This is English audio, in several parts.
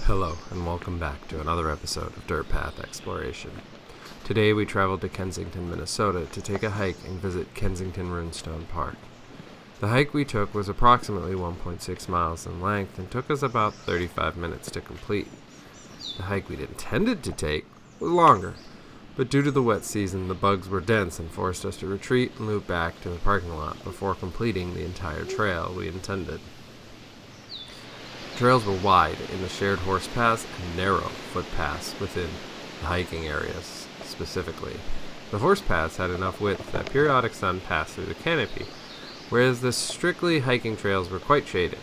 Hello, and welcome back to another episode of Dirt Path Exploration. Today we traveled to Kensington, Minnesota to take a hike and visit Kensington Runestone Park. The hike we took was approximately 1.6 miles in length and took us about 35 minutes to complete. The hike we'd intended to take was longer, but due to the wet season, the bugs were dense and forced us to retreat and loop back to the parking lot before completing the entire trail we intended. Trails were wide in the shared horse paths and narrow footpaths within the hiking areas specifically. The horse paths had enough width that periodic sun passed through the canopy, whereas the strictly hiking trails were quite shaded,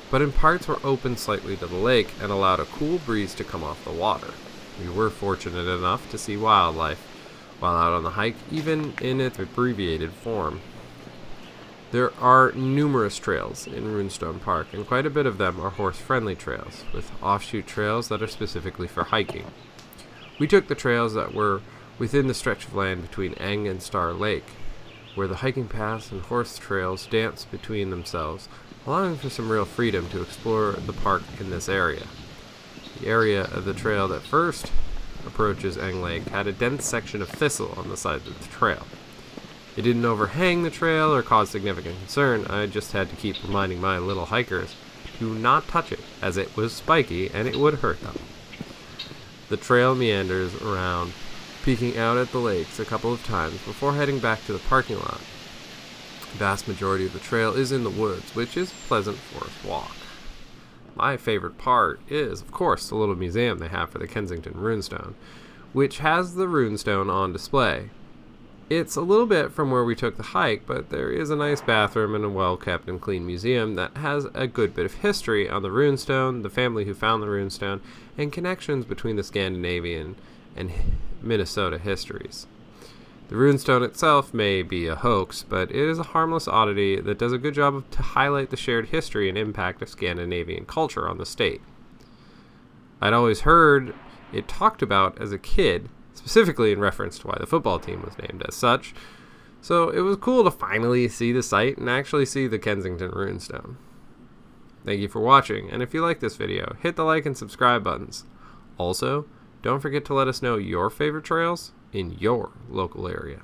but in parts were open slightly to the lake and allowed a cool breeze to come off the water. We were fortunate enough to see wildlife while out on the hike, even in its abbreviated form. There are numerous trails in Runestone Park, and quite a bit of them are horse-friendly trails, with offshoot trails that are specifically for hiking. We took the trails that were within the stretch of land between Eng and Star Lake, where the hiking paths and horse trails dance between themselves, allowing for some real freedom to explore the park in this area. The area of the trail that first approaches Eng Lake had a dense section of thistle on the sides of the trail. It didn't overhang the trail or cause significant concern. I just had to keep reminding my little hikers to not touch it, as it was spiky and it would hurt them. The trail meanders around, peeking out at the lakes a couple of times before heading back to the parking lot. The vast majority of the trail is in the woods, which is a pleasant forest walk. My favorite part is, of course, the little museum they have for the Kensington Runestone, which has the runestone on display. It's a little bit from where we took the hike, but there is a nice bathroom and a well-kept and clean museum that has a good bit of history on the runestone, the family who found the runestone, and connections between the Scandinavian and Minnesota histories. The runestone itself may be a hoax, but it is a harmless oddity that does a good job to highlight the shared history and impact of Scandinavian culture on the state. I'd always heard it talked about as a kid, specifically in reference to why the football team was named as such, so it was cool to finally see the site and actually see the Kensington Runestone. Thank you for watching, and if you like this video, hit the like and subscribe buttons. Also, don't forget to let us know your favorite trails in your local area.